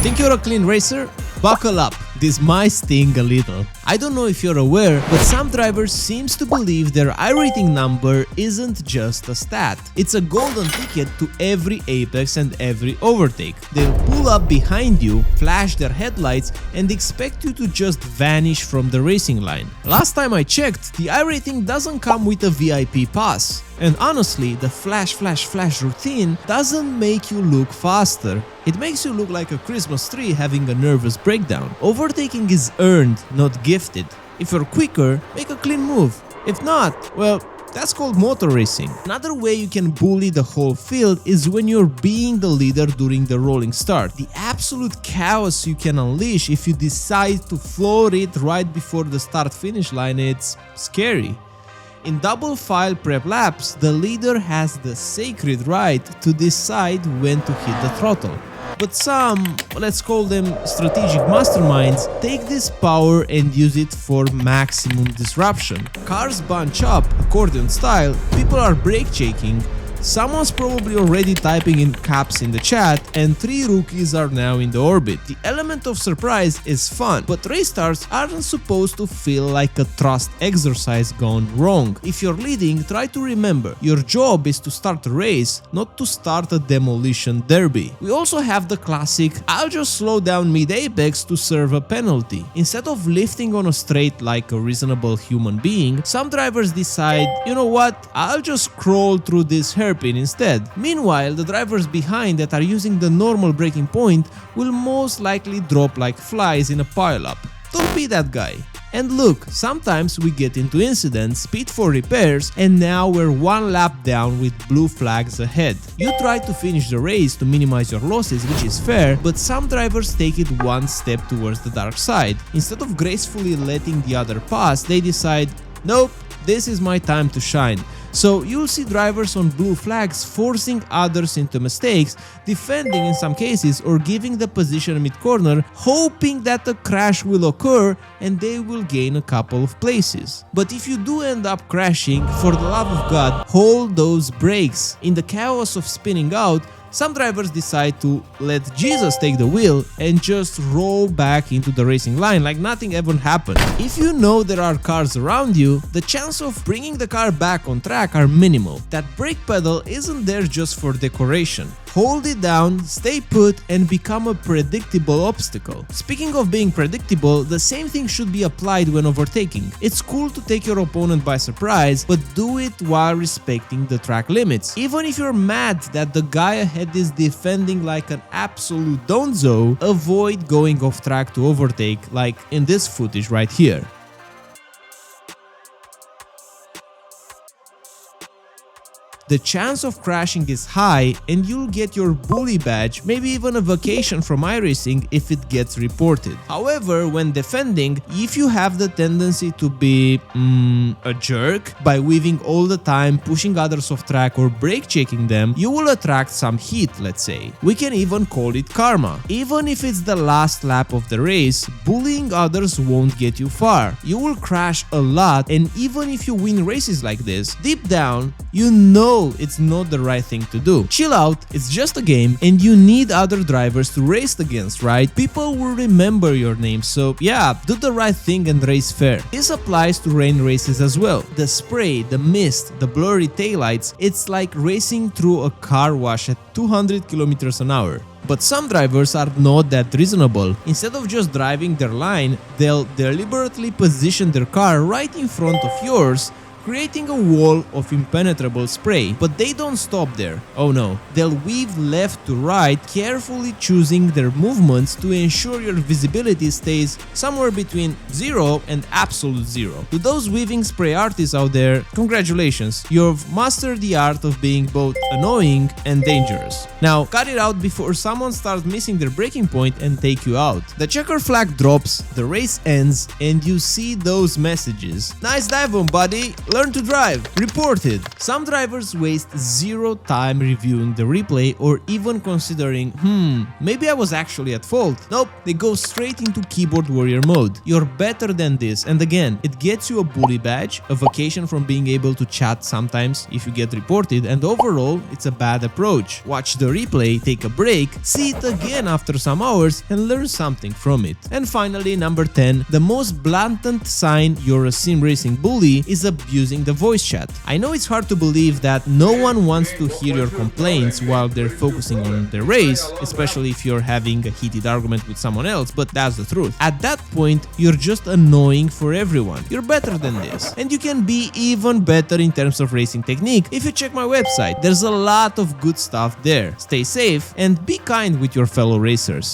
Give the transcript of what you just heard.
Think you're a clean racer? Buckle up, this might sting a little. I don't know if you're aware, but some drivers seems to believe their iRating number isn't just a stat. It's a golden ticket to every apex and every overtake. They'll pull up behind you, flash their headlights, and expect you to just vanish from the racing line. Last time I checked, the iRating doesn't come with a VIP pass. And honestly, the flash routine doesn't make you look faster. It makes you look like a Christmas tree having a nervous breakdown. Overtaking is earned, not gifted. If you're quicker, make a clean move. If not, well, that's called motor racing. Another way you can bully the whole field is when you're being the leader during the rolling start. The absolute chaos you can unleash if you decide to floor it right before the start-finish line, it's scary. In double file prep laps, the leader has the sacred right to decide when to hit the throttle. But some, let's call them strategic masterminds, take this power and use it for maximum disruption. Cars bunch up, accordion style, people are brake checking, someone's probably already typing in caps in the chat, and 3 rookies are now in the orbit. The element of surprise is fun, but race starts aren't supposed to feel like a trust exercise gone wrong. If you're leading, try to remember, your job is to start a race, not to start a demolition derby. We also have the classic, I'll just slow down mid-apex to serve a penalty. Instead of lifting on a straight like a reasonable human being, some drivers decide, you know what, I'll just crawl through this hairpin instead. Meanwhile, the drivers behind that are using the normal braking point will most likely drop like flies in a pileup. Don't be that guy. And look, sometimes we get into incidents, pit for repairs, and now we're one lap down with blue flags ahead. You try to finish the race to minimize your losses, which is fair, but some drivers take it one step towards the dark side. Instead of gracefully letting the other pass, they decide, nope, this is my time to shine. So you'll see drivers on blue flags forcing others into mistakes, defending in some cases, or giving the position mid-corner, hoping that a crash will occur and they will gain a couple of places. But if you do end up crashing, for the love of God, hold those brakes. In the chaos of spinning out, some drivers decide to let Jesus take the wheel and just roll back into the racing line like nothing ever happened. If you know there are cars around you, the chance of bringing the car back on track are minimal. That brake pedal isn't there just for decoration. Hold it down, stay put, and become a predictable obstacle. Speaking of being predictable, the same thing should be applied when overtaking. It's cool to take your opponent by surprise, but do it while respecting the track limits. Even if you're mad that the guy ahead is defending like an absolute donzo, avoid going off track to overtake, like in this footage right here. The chance of crashing is high and you'll get your bully badge, maybe even a vacation from iRacing if it gets reported. However, when defending, if you have the tendency to be a jerk by weaving all the time, pushing others off track or brake checking them, you will attract some heat, let's say. We can even call it karma. Even if it's the last lap of the race, bullying others won't get you far. You will crash a lot, and even if you win races like this, deep down, you know it's not the right thing to do. Chill out, it's just a game and you need other drivers to race against, right? People will remember your name, so yeah, do the right thing and race fair. This applies to rain races as well. The spray, the mist, the blurry taillights, it's like racing through a car wash at 200 kilometers an hour. But some drivers are not that reasonable. Instead of just driving their line, they'll deliberately position their car right in front of yours, creating a wall of impenetrable spray. But they don't stop there. Oh no. They'll weave left to right, carefully choosing their movements to ensure your visibility stays somewhere between 0 and absolute 0. To those weaving spray artists out there, congratulations, you've mastered the art of being both annoying and dangerous. Now, cut it out before someone starts missing their braking point and take you out. The checker flag drops, the race ends, and you see those messages. Nice dive on, buddy! Learn to drive. Reported. Some drivers waste zero time reviewing the replay or even considering, maybe I was actually at fault. Nope, they go straight into keyboard warrior mode. You're better than this, and again, it gets you a bully badge, a vacation from being able to chat sometimes if you get reported, and overall, it's a bad approach. Watch the replay, take a break, see it again after some hours, and learn something from it. And finally, number 10, the most blatant sign you're a sim racing bully is abusing the voice chat. I know it's hard to believe that no one wants to hear your complaints while they're focusing on their race, especially if you're having a heated argument with someone else, but that's the truth. At that point, you're just annoying for everyone. You're better than this. And you can be even better in terms of racing technique if you check my website. There's a lot of good stuff there. Stay safe and be kind with your fellow racers.